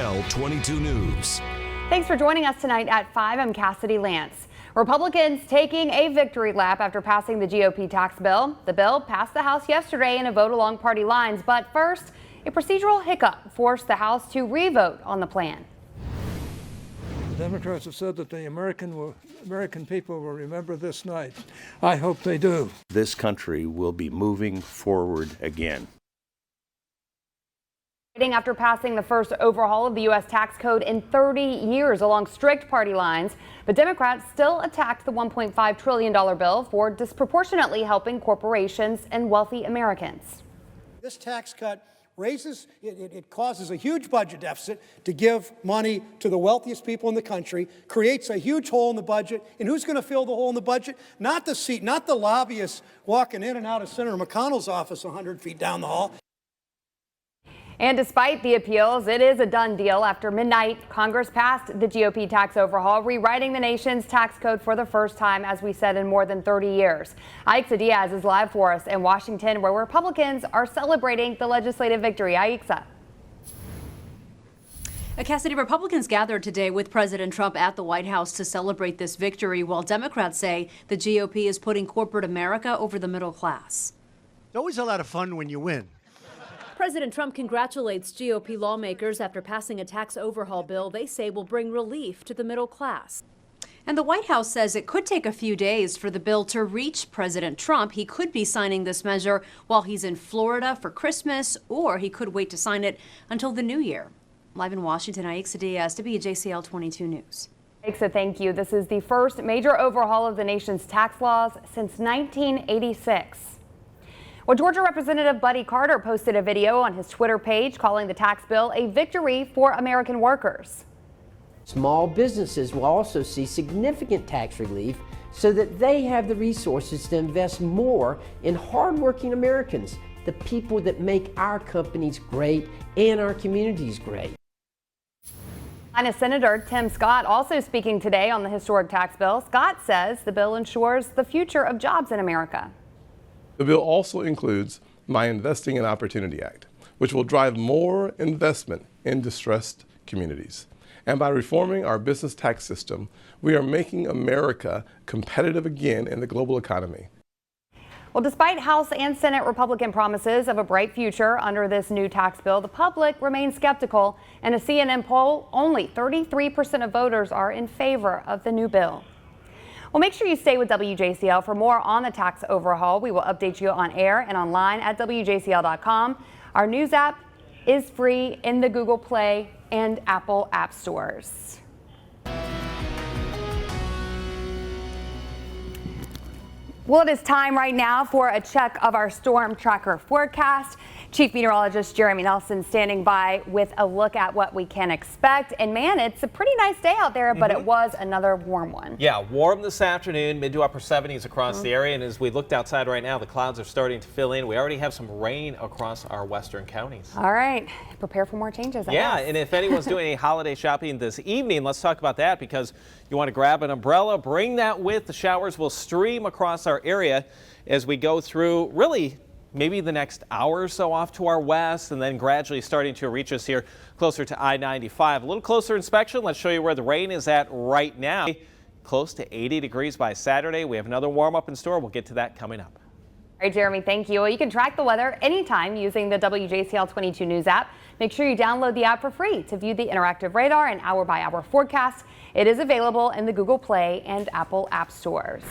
WJCL 22 News. Thanks for joining us tonight at 5. I'm Cassidy Lance. Republicans taking a victory lap after passing the GOP tax bill. The bill passed the House yesterday in a vote along party lines, but first, a procedural hiccup forced the House to re-vote on the plan. The Democrats have said that the American people will remember this night. I hope they do. This country will be moving forward again. After passing the first overhaul of the U.S. tax code in 30 years along strict party lines, but Democrats still attacked the $1.5 trillion bill for disproportionately helping corporations and wealthy Americans. This tax cut it causes a huge budget deficit to give money to the wealthiest people in the country, creates a huge hole in the budget. And who's going to fill the hole in the budget? Not the lobbyists walking in and out of Senator McConnell's office 100 feet down the hall. And despite the appeals, it is a done deal. After midnight, Congress passed the GOP tax overhaul, rewriting the nation's tax code for the first time, as we said, in more than 30 years. Aixa Diaz is live for us in Washington, where Republicans are celebrating the legislative victory. Aixa. Cassidy, Republicans gathered today with President Trump at the White House to celebrate this victory, while Democrats say the GOP is putting corporate America over the middle class. It's always a lot of fun when you win. President Trump congratulates GOP lawmakers after passing a tax overhaul bill they say will bring relief to the middle class. And the White House says it could take a few days for the bill to reach President Trump. He could be signing this measure while he's in Florida for Christmas, or he could wait to sign it until the new year. Live in Washington, Aixa Diaz, WJCL 22 News. Aixa, thank you. This is the first major overhaul of the nation's tax laws since 1986. Well, Georgia Representative Buddy Carter posted a video on his Twitter page calling the tax bill a victory for American workers. Small businesses will also see significant tax relief so that they have the resources to invest more in hardworking Americans, the people that make our companies great and our communities great. Senator Tim Scott also speaking today on the historic tax bill. Scott says the bill ensures the future of jobs in America. The bill also includes my Investing in Opportunity Act, which will drive more investment in distressed communities. And by reforming our business tax system, we are making America competitive again in the global economy. Well, despite House and Senate Republican promises of a bright future under this new tax bill, the public remains skeptical. In a CNN poll, only 33% of voters are in favor of the new bill. Well, make sure you stay with WJCL for more on the tax overhaul. We will update you on air and online at WJCL.com. Our news app is free in the Google Play and Apple app stores. Well, it is time right now for a check of our storm tracker forecast. Chief Meteorologist Jeremy Nelson standing by with a look at what we can expect. And man, it's a pretty nice day out there, but it was another warm one. Yeah, warm this afternoon, mid to upper 70s across the area. And as we looked outside right now, the clouds are starting to fill in. We already have some rain across our western counties. All right, prepare for more changes. I guess. And if anyone's doing any holiday shopping this evening, let's talk about that, because you want to grab an umbrella, bring that with. The showers will stream across our area as we go through really maybe the next hour or so off to our west, and then gradually starting to reach us here closer to I-95. A little closer inspection. Let's show you where the rain is at right now. Close to 80 degrees by Saturday. We have another warm up in store. We'll get to that coming up. All right, Jeremy, thank you. Well, you can track the weather anytime using the WJCL 22 News app. Make sure you download the app for free to view the interactive radar and hour-by-hour forecast. It is available in the Google Play and Apple app stores.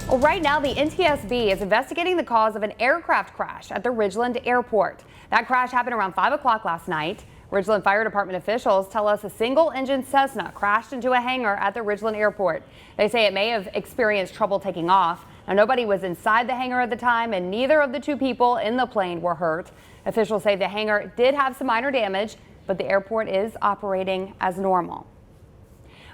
Well, right now, the NTSB is investigating the cause of an aircraft crash at the Ridgeland Airport. That crash happened around 5 o'clock last night. Ridgeland Fire Department officials tell us a single-engine Cessna crashed into a hangar at the Ridgeland Airport. They say it may have experienced trouble taking off. Now, nobody was inside the hangar at the time, and neither of the two people in the plane were hurt. Officials say the hangar did have some minor damage, but the airport is operating as normal.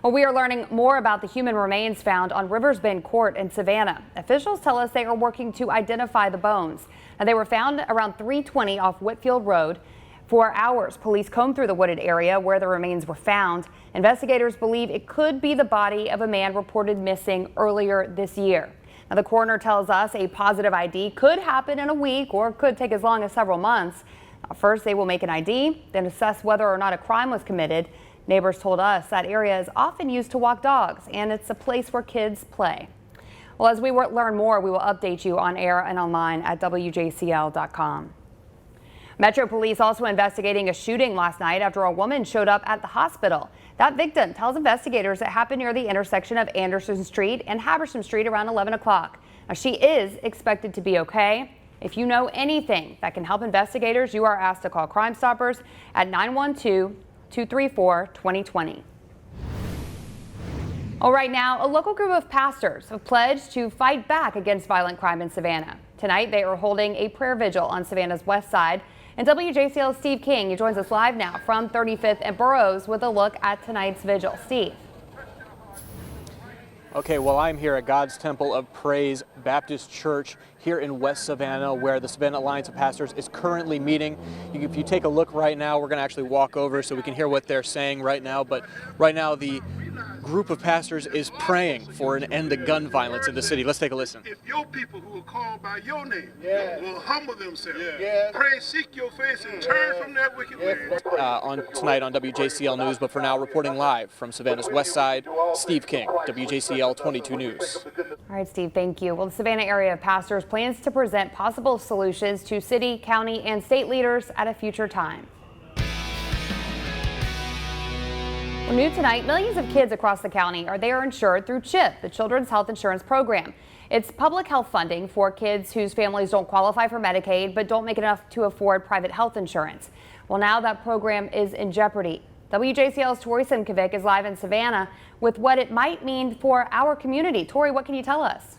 Well, we are learning more about the human remains found on Rivers Bend Court in Savannah. Officials tell us they are working to identify the bones. Now, they were found around 320 off Whitfield Road. For hours, police combed through the wooded area where the remains were found. Investigators believe it could be the body of a man reported missing earlier this year. Now, the coroner tells us a positive ID could happen in a week or could take as long as several months. First, they will make an ID, then assess whether or not a crime was committed. Neighbors told us that area is often used to walk dogs, and it's a place where kids play. Well, as we learn more, we will update you on air and online at WJCL.com. Metro Police also investigating a shooting last night after a woman showed up at the hospital. That victim tells investigators it happened near the intersection of Anderson Street and Habersham Street around 11 o'clock. Now, she is expected to be okay. If you know anything that can help investigators, you are asked to call Crime Stoppers at 912-234-2020. Well, right now, a local group of pastors have pledged to fight back against violent crime in Savannah. Tonight, they are holding a prayer vigil on Savannah's west side. And WJCL's Steve King, he joins us live now from 35th and Burroughs with a look at tonight's vigil. Steve. Okay, well, I'm here at God's Temple of Praise Baptist Church here in West Savannah, where the Savannah Alliance of Pastors is currently meeting. If you take a look right now, we're going to actually walk over so we can hear what they're saying right now. But right now, the group of pastors is praying for an end to gun violence in the city. Let's take a listen. If your people who are called by your name will humble themselves, pray, seek your face, and turn from their wicked ways. Tonight on WJCL News, but for now, reporting live from Savannah's west side, Steve King, WJCL 22 News. All right, Steve, thank you. Well, the Savannah area of pastors plans to present possible solutions to city, county, and state leaders at a future time. Well, new tonight, millions of kids across the county are insured through CHIP, the Children's Health Insurance Program. It's public health funding for kids whose families don't qualify for Medicaid but don't make enough to afford private health insurance. Well, now that program is in jeopardy. WJCL's Tori Simkovic is live in Savannah with what it might mean for our community. Tori, what can you tell us?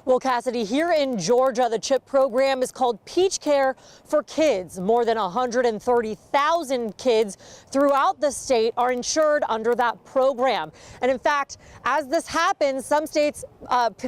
Well, Cassidy, here in Georgia, the CHIP program is called Peach Care for Kids. More than 130,000 kids throughout the state are insured under that program. And in fact, as this happens, some states,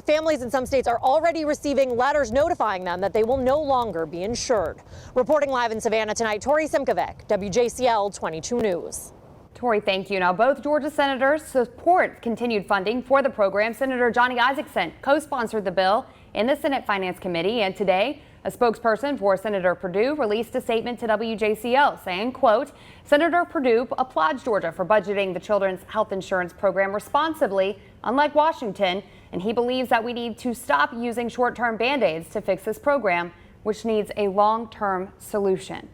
families in some states are already receiving letters notifying them that they will no longer be insured. Reporting live in Savannah tonight, Tori Simkovic, WJCL 22 News. Tori, thank you. Now, both Georgia senators support continued funding for the program. Senator Johnny Isakson co-sponsored the bill in the Senate Finance Committee, and today a spokesperson for Senator Perdue released a statement to WJCL saying, quote, Senator Perdue applauds Georgia for budgeting the Children's Health Insurance Program responsibly, unlike Washington, and he believes that we need to stop using short-term band-aids to fix this program, which needs a long-term solution.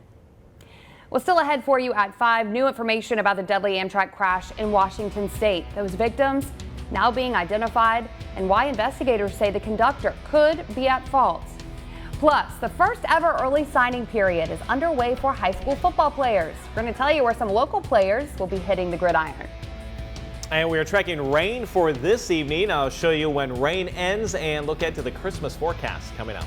Well, still ahead for you at 5, new information about the deadly Amtrak crash in Washington state. Those victims now being identified and why investigators say the conductor could be at fault. Plus, the first ever early signing period is underway for high school football players. We're going to tell you where some local players will be hitting the gridiron. And we are tracking rain for this evening. I'll show you when rain ends and look into the Christmas forecast coming up.